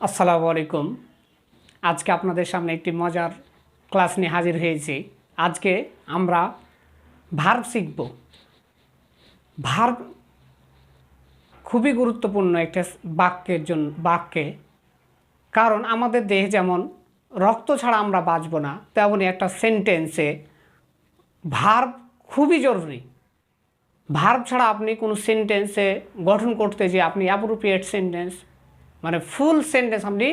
আসসালামু আলাইকুম। আজকে আপনাদের সামনে একটি মজার ক্লাস নিয়ে হাজির হয়েছি। আজকে আমরা ভার্ব শিখব। ভার্ব খুবই গুরুত্বপূর্ণ একটা বাক্যে, কারণ আমাদের দেহে যেমন রক্ত ছাড়া আমরা বাঁচব না, তেমনই একটা সেন্টেন্সে ভার্ব খুবই জরুরি। ভার্ব ছাড়া আপনি কোনো সেন্টেন্সে গঠন করতে যে আপনি অ্যাপ্রোপ্রিয়েট সেন্টেন্স মানে ফুল সেন্টেন্স আপনি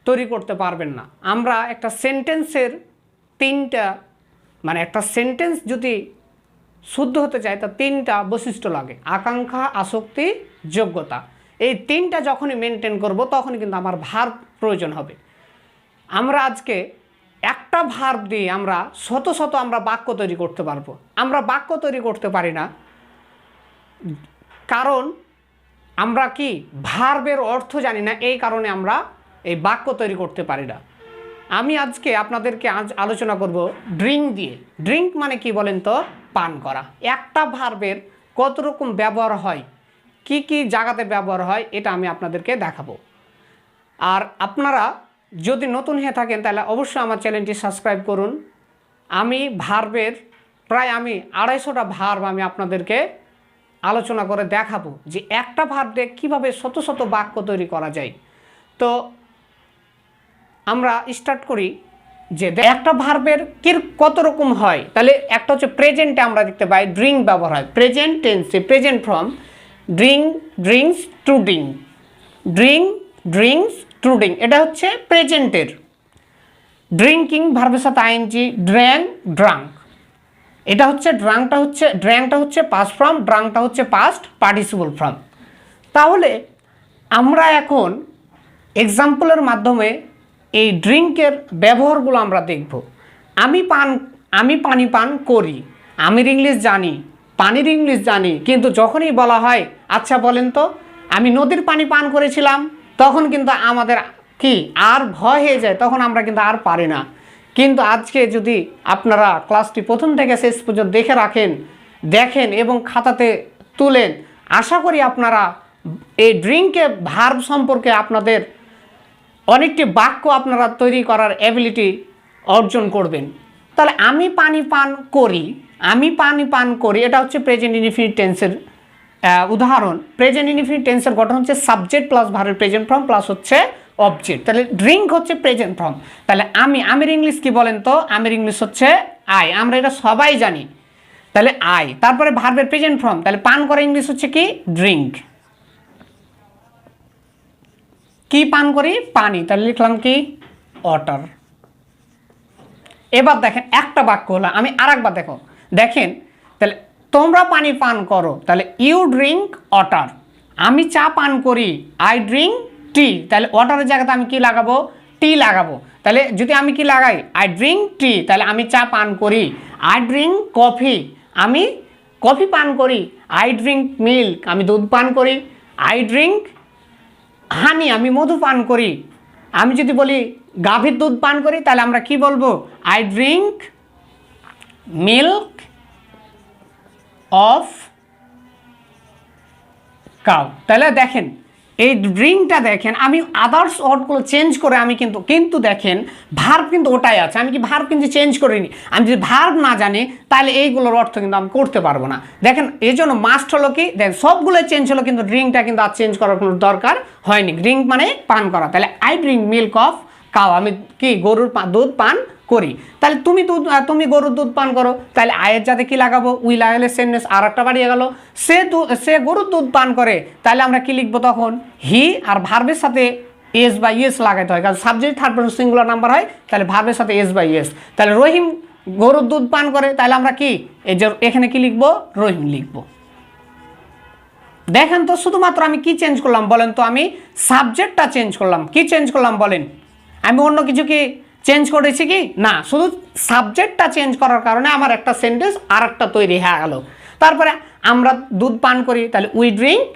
তৈরি করতে পারবেন না। আমরা একটা সেন্টেন্সের একটা সেন্টেন্স যদি শুদ্ধ হতে চায় তা তিনটা বৈশিষ্ট্য লাগে: আকাঙ্ক্ষা, আসক্তি, যোগ্যতা। এই তিনটা যখনই মেনটেন করব তখনই কিন্তু আমার ভার্ব প্রয়োজন হবে। আমরা আজকে একটা ভার্ব দিয়ে আমরা শত শত বাক্য তৈরি করতে পারবো। আমরা বাক্য তৈরি করতে পারি না, কারণ আমরা কি ভার্বের অর্থ জানি না। এই কারণে আমরা এই বাক্য তৈরি করতে পারি না। আমি আজকে আপনাদেরকে আলোচনা করব ড্রিঙ্ক দিয়ে। ড্রিঙ্ক মানে কি বলেন তো? পান করা। একটা ভার্বের কত রকম ব্যবহার হয়, কি কি জায়গাতে ব্যবহার হয়, এটা আমি আপনাদেরকে দেখাবো। আর আপনারা যদি নতুন হয়ে থাকেন তাহলে অবশ্যই আমার চ্যানেলটি সাবস্ক্রাইব করুন। আমি ভার্বের প্রায় 250টা ভার্ব আমি আপনাদেরকে আলোচনা করে দেখাবো যে একটা ভার্ব দিয়ে কীভাবে শত শত বাক্য তৈরি করা যায়। তো আমরা স্টার্ট করি যে একটা ভার্বের কত রকম হয়। তাহলে একটা হচ্ছে প্রেজেন্টে আমরা দেখতে পাই ড্রিঙ্ক ব্যবহার হয়। প্রেজেন্ট টেন্সে present form drink, drinks, to drink. Drink, drinks, to drink, এটা হচ্ছে প্রেজেন্টের। ড্রিঙ্কিং ভার্বের সাথে আইএনজি, ড্র্যাঙ্ক, ড্রাঙ্ক। এটা হচ্ছে ড্র্যাঙ্কটা হচ্ছে পাস্ট ফর্ম, ড্রাঙ্কটা হচ্ছে পাস্ট পার্টিসিপল ফর্ম। তাহলে আমরা এখন এক্সাম্পলের মাধ্যমে এই ড্রিঙ্কের ব্যবহারগুলো আমরা দেখব। আমি পানি পান করি, আমির ইংলিশ জানি, পানির ইংলিশ জানি, কিন্তু যখনই বলা হয় আচ্ছা বলেন তো আমি নদীর পানি পান করেছিলাম, তখন কিন্তু আমাদের কি আর ভয় হয়ে যায়, তখন আমরা কিন্তু আর পারি না। কিন্তু আজকে যদি আপনারা ক্লাসটি প্রথম থেকে শেষ পর্যন্ত দেখেন এবং খাতাতে তুলেন, আশা করি আপনারা এই ড্রিঙ্কে ভার্ব সম্পর্কে আপনাদের অনেকটি বাক্য আপনারা তৈরি করার অ্যাবিলিটি অর্জন করবেন। তাহলে আমি পানি পান করি, এটা হচ্ছে প্রেজেন্ট ইনডিফিনিট টেন্সের উদাহরণ। প্রেজেন্ট ইনডিফিনিট টেন্সের গঠন হচ্ছে সাবজেক্ট প্লাস ভার্বের প্রেজেন্ট ফর্ম প্লাস হচ্ছে অবজেক্ট। তাহলে ড্রিঙ্ক হচ্ছে প্রেজেন্ট ফর্ম। তাহলে আমির ইংলিশ কি বলেন তো? আমির ইংলিশ হচ্ছে আই, আমরা এটা সবাই জানি। তাহলে আই, তারপরে ভার্বের প্রেজেন্ট ফর্ম, তাহলে পান করা ইংলিশ হচ্ছে কি? ড্রিঙ্ক। কি পান করি? পানি, তাহলে লিখলাম কি? ওয়াটার। এবার দেখেন একটা বাক্য হলো, আমি আর একবার দেখেন তাহলে তোমরা পানি পান করো, তাহলে ইউ ড্রিঙ্ক ওয়াটার। আমি চা পান করি, আই ড্রিঙ্ক টি, তাহলে ওয়াটারের জায়গাতে আমি কি লাগাবো? টি লাগাবো। তাহলে যদি আমি কি লাগাই? আই ড্রিঙ্ক টি, তাহলে আমি চা পান করি। আই ড্রিঙ্ক কফি, আমি কফি পান করি। আই ড্রিঙ্ক মিল্ক, আমি দুধ পান করি। আই ড্রিঙ্ক হানি, আমি মধু পান করি। আমি যদি বলি গাভীর দুধ পান করি, তাহলে আমরা কি বলবো? I drink milk of cow. তাহলে দেখেন এই ড্রিঙ্কটা দেখেন, আমি আদার্স ওয়ার্ডগুলো চেঞ্জ করে আমি কিন্তু দেখেন ভার্ব কিন্তু ওটাই আছে। আমি কি ভার্ব কিন্তু চেঞ্জ করিনি। আমি যদি ভার্ব না জানি তাহলে এইগুলোর অর্থ কিন্তু আমি করতে পারবো না। দেখেন এই জন্য মাস্ট হলো কি, দেখেন সবগুলো চেঞ্জ হলো কিন্তু ড্রিঙ্কটা কিন্তু আর চেঞ্জ করার কোনো দরকার হয়নি। ড্রিঙ্ক মানে পান করা। তাহলে I drink milk of cow, আমি কি গরুর দুধ পান করি। তাহলে তুমি গরুর দুধ পান করো, তাহলে আয়ের যাতে কি লাগাবো? উই লাগালে সেন্টেন্স আর একটা বাড়িয়ে গেল। সে গরুর দুধ পান করে, তাহলে আমরা কি লিখবো তখন? হি, আর ভার্বের সাথে এস বা ইয়েস লাগাইতে হয়, কারণ subject third person singular number হয়, তাহলে ভার্বের সাথে এস বা ইয়েস। তাহলে রহিম গরুর দুধ পান করে, তাহলে আমরা কি এই যে এখানে কি লিখবো? রহিম লিখবো। দেখেন তো শুধুমাত্র আমি কি চেঞ্জ করলাম বলেন তো? আমি সাবজেক্টটা চেঞ্জ করলাম। কি চেঞ্জ করলাম বলেন? আমি অন্য কিছু কি চেঞ্জ করেছি কি? না, শুধু সাবজেক্টটা চেঞ্জ করার কারণে আমার একটা সেন্টেন্স আর একটা তৈরি হয়ে গেল। তারপরে আমরা দুধ পান করি, তাহলে উই ড্রিঙ্ক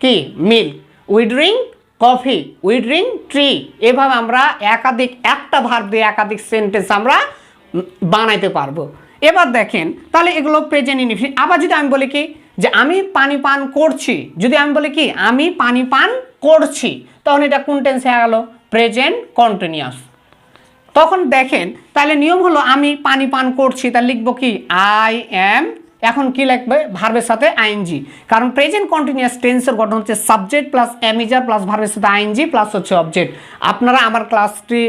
কি? Milk. We drink coffee, we drink tree. এভাবে আমরা একটা ভার্ব দিয়ে একাধিক সেন্টেন্স আমরা বানাইতে পারবো। এবার দেখেন তাহলে এগুলো প্রেজেন্ট ইনডিফিনিট। আবার যদি আমি বলি কি যে আমি পানি পান করছি, যদি আমি বলি কি আমি পানি পান করছি, তখন এটা কোন টেন্স হয়ে গেল? Present continuous. তখন দেখেন তাহলে নিয়ম হলো আমি পানি পান করছি, তাহলে লিখবো কি আই অ্যাম, এখন কি লিখবে ভার্বের সাথে আইএনজি, কারণ প্রেজেন্ট কন্টিনিউয়াস টেন্সের গঠন হচ্ছে সাবজেক্ট প্লাস অ্যামিজার প্লাস ভার্বের সাথে আইএনজি প্লাস হচ্ছে অবজেক্ট। আপনারা আমার ক্লাসটি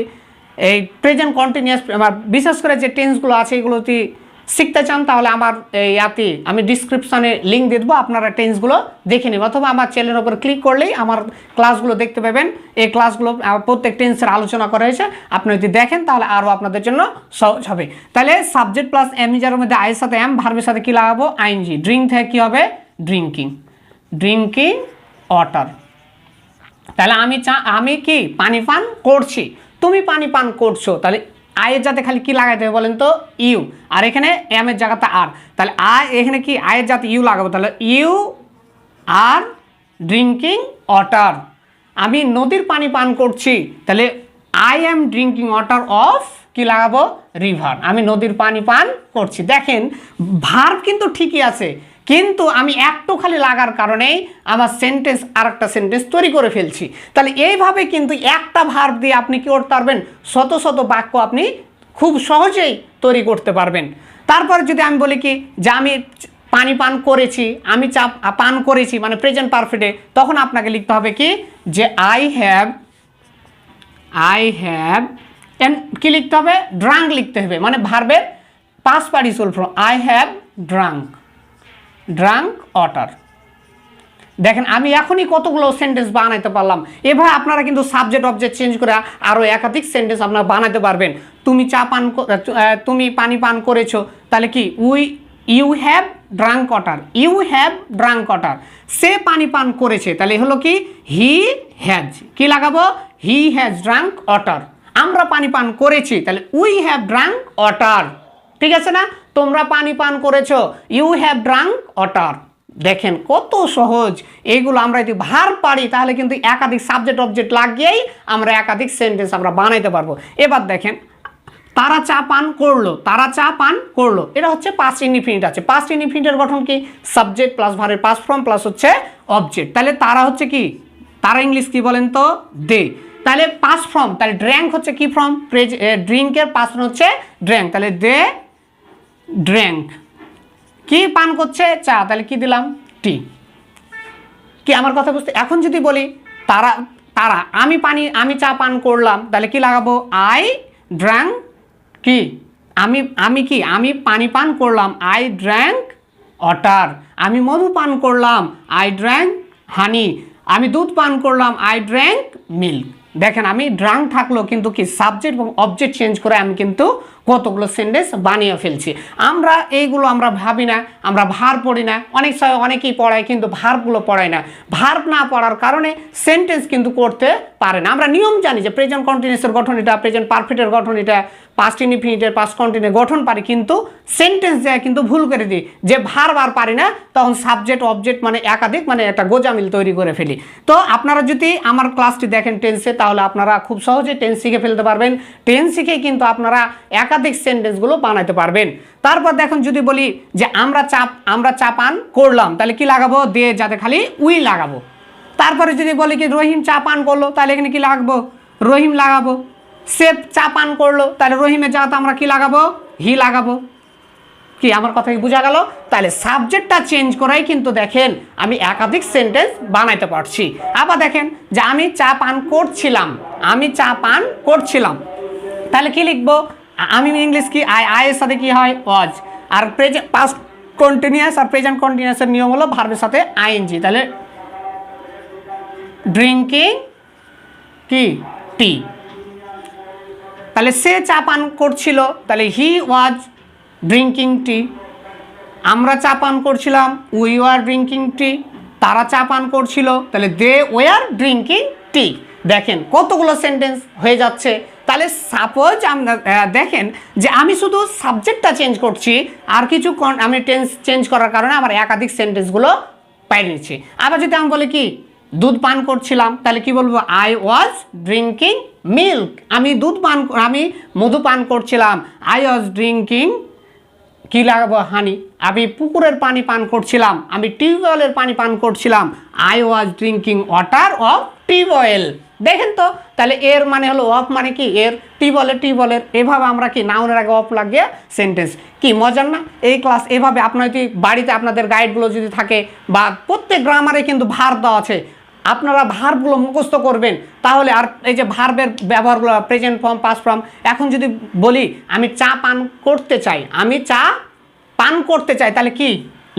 এই প্রেজেন্ট কন্টিনিউয়াস আমার বিশেষ করে যে টেন্সগুলো আছে এগুলোতে শিখতে চান তাহলে আমার এই আমি ডিসক্রিপশানে লিঙ্ক দিয়ে দেবো, আপনারা টেন্সগুলো দেখে নেবেন, অথবা আমার চ্যানেলের উপর ক্লিক করলেই আমার ক্লাসগুলো দেখতে পাবেন। এই ক্লাসগুলো প্রত্যেক টেন্সের আলোচনা করা হয়েছে, আপনি যদি দেখেন তাহলে আরও আপনাদের জন্য সহজ হবে। তাহলে সাবজেক্ট প্লাস অ্যামিজারের মধ্যে আয়ের সাথে এম, ভার্বের সাথে কী লাগাবো? আইএনজি। ড্রিঙ্ক থেকে কী হবে? Drinking, drinking water. তাহলে আমি কি পানি পান করছি, তুমি পানি পান করছো, তাহলে আয়ের যাতে খালি কি লাগাইতে হবে বলেন তো? ইউ। আর এখানে এমের জায়গাতে আর, তাহলে এখানে কি আয়ের যাতে ইউ লাগাবো, তাহলে ইউ আর ড্রিঙ্কিং ওয়াটার। আমি নদীর পানি পান করছি, তাহলে I am drinking water of কি লাগাবো? রিভার। আমি নদীর পানি পান করছি। দেখেন ভার্ব কিন্তু ঠিকই আছে, কিন্তু আমি একটু খালি লাগার কারণেই আমার সেন্টেন্স আর একটা সেন্টেন্স তৈরি করে ফেলছি। তাহলে এইভাবে কিন্তু একটা ভার্ব দিয়ে আপনি কি করতে পারবেন? শত শত বাক্য আপনি খুব সহজেই তৈরি করতে পারবেন। তারপর যদি আমি বলি কি যে আমি পানি পান করেছি, আমি চা পান করেছি মানে প্রেজেন্ট পারফেক্টে, তখন আপনাকে লিখতে হবে কি যে আই হ্যাভ কি লিখতে হবে? ড্রাঙ্ক লিখতে হবে, মানে ভার্বের past participle form I have drunk water. দেখেন আমি এখনই কতগুলো সেন্টেন্স বানাইতে পারলাম। এভাবে আপনারা কিন্তু সাবজেক্ট অবজেক্ট চেঞ্জ করে আরও একাধিক সেন্টেন্স আপনারা বানাতে পারবেন। তুমি পানি পান করেছো, তাহলে কি you have drunk water, you have drunk water. সে পানি পান করেছে, তাহলে হলো কি হি হ্যাজ, কি লাগাবো? He has drunk water. আমরা পানি পান করেছি, তাহলে উই হ্যাভ ড্রাঙ্ক ওয়াটার। ঠিক আছে না? তোমরা পানি পান করেছো, ইউ হ্যাভ ড্রাঙ্ক ওয়াটার। দেখেন কত সহজ। এইগুলো আমরা যদি ভার্ব পারি তাহলে কিন্তু একাধিক সাবজেক্ট অবজেক্ট লাগিয়েই আমরা একাধিক সেন্টেন্স আমরা বানাইতে পারবো। এবার দেখেন তারা চা পান করলো, তারা চা পান করলো, এটা হচ্ছে পাস্ট ইনডিফিনিট আছে। পাস্ট ইনডিফিনিটের গঠন কি? সাবজেক্ট প্লাস ভার্বের পাস্ট ফর্ম প্লাস হচ্ছে অবজেক্ট। তাহলে তারা হচ্ছে কি? তারা ইংলিশ কি বলেন তো? দে। তাহলে পাস্ট ফর্ম, তাহলে ড্র্যাঙ্ক হচ্ছে কি ফর্ম? ড্রিঙ্কের পাস্ট ফর্ম হচ্ছে ড্র্যাঙ্ক, তাহলে দে ড্র্যাঙ্ক। কি পান করছে? চা, তাহলে কি দিলাম? টি। কি আমার কথা বুঝতে? এখন যদি বলি তারা আমি চা পান করলাম, তাহলে কি লাগাবো? আই ড্র্যাঙ্ক কি? আমি পানি পান করলাম, আই ড্র্যাঙ্ক ওয়াটার। আমি মধু পান করলাম, আই ড্র্যাঙ্ক হানি। আমি দুধ পান করলাম, আই ড্র্যাঙ্ক মিল্ক। দেখেন আমি ড্রাঙ্ক থাকলো কিন্তু কি সাবজেক্ট এবং অবজেক্ট চেঞ্জ করে আমি কিন্তু কতগুলো সেন্টেন্স বানিয়ে ফেলছি। এইগুলো আমরা ভাবি না, আমরা ভার্ব পড়ি না, অনেক সময় অনেকেই পড়ায় কিন্তু ভার্বগুলো পড়ায় না। ভার্ব না পড়ার কারণে সেন্টেন্স কিন্তু করতে পারে না। আমরা নিয়ম জানি যে প্রেজেন্ট কন্টিনিউয়াসের গঠন এটা, প্রেজেন্ট পারফেক্টের গঠন এটা, পাস্ট ইনডিফিনিটের পাস্ট কন্টিনিউয়াস গঠন পারি, কিন্তু সেন্টেন্স দেয় কিন্তু ভুল করে দিই। যে ভার্ব আর পারি না তখন সাবজেক্ট অবজেক্ট মানে একাধিক মানে একটা গোজামিল তৈরি করে ফেলি। তো আপনারা যদি আমার ক্লাসটি দেখেন টেন্সে, তাহলে আপনারা খুব সহজে টেন্স শিখে ফেলতে পারবেন। টেন্স শিখে কিন্তু আপনারা একাধিক সেন্টেন্সগুলো বানাতে পারবেন। তারপর দেখুন যদি বলি যে আমরা চা পান করলাম, তাহলে কি লাগাবো? দিয়ে যাতে খালি উই লাগাবো। তারপরে যদি বলি কি রহিম চা পান করলো, তাহলে এখানে কি লাগাবো? রহিম লাগাবো। সে চা পান করলো, তাহলে রহিমের জায়গাতে আমরা কি লাগাবো? হি লাগাবো। কি আমার কথা কি বোঝা গেল? তাহলে সাবজেক্টটা চেঞ্জ করাই কিন্তু দেখেন আমি একাধিক সেন্টেন্স বানাইতে পারছি। আবার দেখেন যে আমি চা পান করছিলাম, তাহলে কি লিখবো? আমি ইংলিশ কি আয়ের সাথে কি হয়? ওয়াজ। আর পাস্ট কন্টিনিউয়াস আর প্রেজেন্ট কন্টিনিউয়াসের নিয়ম হলো ভার্বের সাথে আইএনজি। তাহলে ড্রিঙ্কিং কি টি। তাহলে সে চা পান করছিল, তাহলে হি ওয়াজ ড্রিঙ্কিং টি। আমরা চা পান করছিলাম, উই ওয়ার ড্রিঙ্কিং টি। তারা চা পান করছিল, তাহলে দে ওয়ার ড্রিঙ্কিং টি। দেখেন কতগুলো সেন্টেন্স হয়ে যাচ্ছে। তাহলে সাপোজ আমরা দেখেন যে আমি শুধু সাবজেক্টটা চেঞ্জ করছি, আর কিছু আমি টেন্স চেঞ্জ করার কারণে আমার একাধিক সেন্টেন্সগুলো পাই নিচ্ছি। আবার যদি আমি বলি কি দুধ পান করছিলাম, তাহলে কি বলবো? I was drinking milk. আমি মধু পান করছিলাম, আই ওয়াজ ড্রিঙ্কিং কি লাগাবো? হানি। আমি পুকুরের পানি পান করছিলাম, আমি টিউবওয়েলের পানি পান করছিলাম, I was drinking water of tubewell. দেখেন তো, তাহলে এর মানে হলো অফ মানে কি এর, টি বলের, এভাবে আমরা কি নাউনের আগে অফ লাগিয়ে সেন্টেন্স। কি মজার না এই ক্লাস? এভাবে আপনার যদি বাড়িতে আপনাদের গাইডগুলো যদি থাকে বা প্রত্যেক গ্রামারে কিন্তু ভার্ব দেওয়া আছে, আপনারা ভার্বগুলো মুখস্থ করবেন তাহলে। আর এই যে ভার্বের ব্যবহারগুলো প্রেজেন্ট ফর্ম, পাস্ট ফর্ম। এখন যদি বলি আমি চা পান করতে চাই, আমি চা পান করতে চাই, তাহলে কি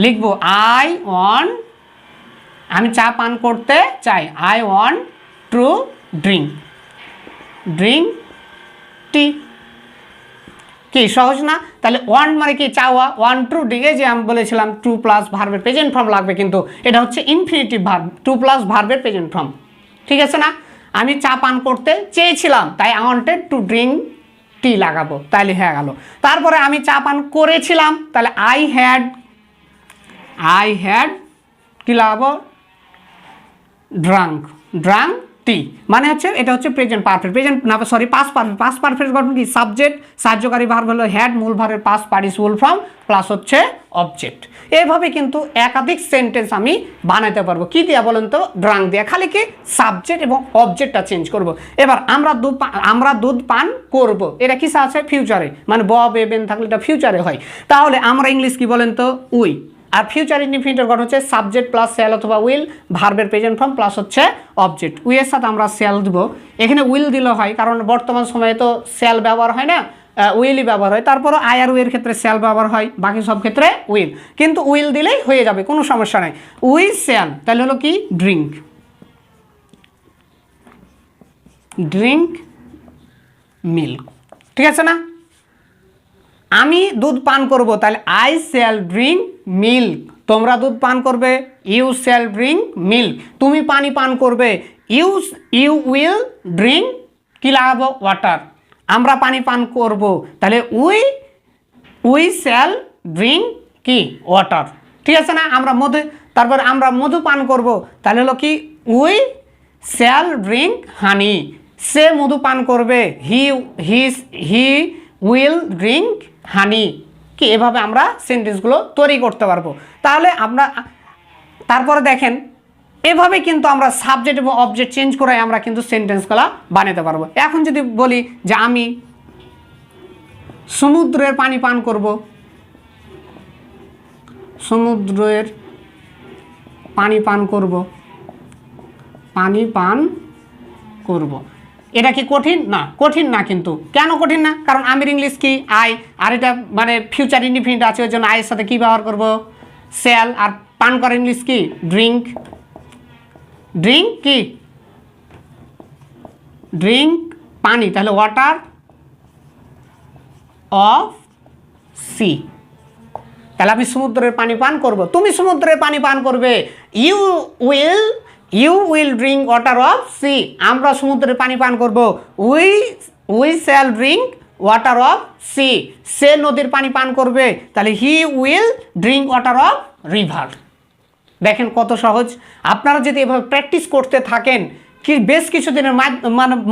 লিখবো? আই ওয়ান্ট, আমি চা পান করতে চাই, I want to drink tea. কি সহজ না? তাহলে ওয়ান্ট মানে কি চাওয়া, ওয়ান্ট টু ড্রিঙ্ক, এই যে আমি বলেছিলাম টু প্লাস ভার্বের প্রেজেন্ট ফর্ম লাগবে, কিন্তু এটা হচ্ছে ইনফিনিটিভ ভার্ব, টু প্লাস ভার্বের প্রেজেন্ট ফর্ম। ঠিক আছে না? আমি চা পান করতে চেয়েছিলাম, তাই I wanted to drink tea লাগাবো, তাহলে হয়ে গেল। তারপরে আমি চা পান করেছিলাম, তাহলে আই হ্যাড কি লাগাবো? ড্রাঙ্ক টি। মানে হচ্ছে এটা হচ্ছে প্রেজেন্ট পারফেক্ট, প্রেজেন্ট না sorry past perfect. Past perfect গঠন কি? সাবজেক্ট, সাহায্যকারী ভার্ব হলো হ্যাড, মূল ভার্বের পাস্ট পার্টিসিপল ফর্ম প্লাস হচ্ছে অবজেক্ট। এইভাবে কিন্তু একাধিক সেন্টেন্স আমি বানাতে পারবো। কি দিয়া বলেন তো? ড্রাঙ্ক দিয়া। খালি কি সাবজেক্ট এবং অবজেক্টটা চেঞ্জ করব। এবার আমরা দুধ পান করব, এটা কিসে আছে? ফিউচারে, মানে বেন থাকলে এটা ফিউচারে হয়। তাহলে আমরা ইংলিশ কি বলেন তো? উই। আর ফিউচার ইনডিফিনিটের গঠন হচ্ছে সাবজেক্ট প্লাস সেল অথবা উইল, ভার্বের প্রেজেন্ট ফর্ম প্লাস হচ্ছে অবজেক্ট। উইয়ের সাথে আমরা সেল দিব, এখানে উইল দিলে হয়, কারণ বর্তমান সময়ে তো সেল ব্যবহার হয় না, উইলই ব্যবহার হয়। তারপরও আই আর উইয়ের ক্ষেত্রে সেল ব্যবহার হয়, বাকি সব ক্ষেত্রে উইল, কিন্তু উইল দিলেই হয়ে যাবে, কোনো সমস্যা নাই। উই সেল, তাহলে হলো কি? Drink milk. ঠিক আছে না? আমি দুধ পান করব, তাহলে আই শ্যাল ড্রিঙ্ক মিল্ক। তোমরা দুধ পান করবে, ইউ শ্যাল ড্রিঙ্ক মিল্ক। তুমি পানি পান করবে, ইউ উইল ড্রিঙ্ক কি লাগাবো? ওয়াটার। আমরা পানি পান করব, তাহলে উই শ্যাল ড্রিঙ্ক কি? ওয়াটার। ঠিক আছে না? তারপর আমরা মধু পান করব, তাহলে হলো কি? উই শ্যাল ড্রিঙ্ক হানি। সে মধু পান করবে, হি উইল ড্রিঙ্ক হানি। কি এভাবে আমরা সেন্টেন্সগুলো তৈরি করতে পারবো। তাহলে তারপরে দেখেন, এভাবে কিন্তু আমরা সাবজেক্ট এবং অবজেক্ট চেঞ্জ করে আমরা কিন্তু সেন্টেন্সগুলো বানাতে পারবো। এখন যদি বলি যে আমি সমুদ্রের পানি পান করব, সমুদ্রের পানি পান করব, এটা কি কঠিন না? কঠিন না। কিন্তু কেন কঠিন না? কারণ আমির ইংলিশ কি? আই, আর এটা মানে ফিউচার ইনডিফিনিট আছে, ওই জন্য আইয়ের সাথে কি ব্যবহার করব? সেল। আর পান করা ইংলিশ কি? ড্রিঙ্ক কি? ড্রিঙ্ক পানি, তাহলে ওয়াটার অফ সি। তাহলে আমি সমুদ্রের পানি পান করব, তুমি সমুদ্রের পানি পান করবে, you will drink water of sea. আমরা সমুদ্রের পানি পান করব, we shall drink water of sea. সে নদীর পানি পান করবে, তাহলে he will drink water of river. দেখেন কত সহজ। আপনারা যদি এভাবে প্র্যাকটিস করতে থাকেন, কি বেশ কিছুদিনের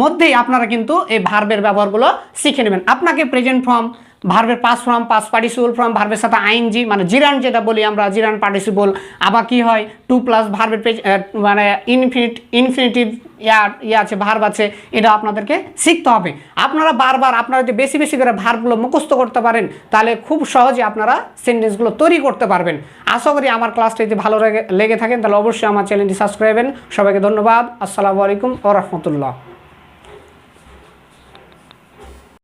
মধ্যেই আপনারা কিন্তু এই ভার্বের ব্যবহারগুলো শিখে নেবেন। আপনাকে প্রেজেন্ট ফর্ম, ভার্বের past form, past participle form, ভার্বের সাথে আইএনজি মানে জিরান যেটা বলি আমরা, জিরান পার্টিসিপল। আবার কি হয়? টু প্লাস ভার্বের মানে ইনফিনিটিভ আছে, ভার্ব আছে, এটা আপনাদেরকে শিখতে হবে। আপনারা বারবার আপনারা যদি বেশি বেশি করে ভার্বগুলো মুখস্থ করতে পারেন, তাহলে খুব সহজে আপনারা সেন্টেন্সগুলো তৈরি করতে পারবেন। আশা করি আমার ক্লাসটা যদি ভালো লেগে থাকেন, তাহলে অবশ্যই আমার চ্যানেলটি সাবস্ক্রাইব করবেন। সবাইকে ধন্যবাদ। আসসালামু আলাইকুম ওয়া রাহমাতুল্লাহ।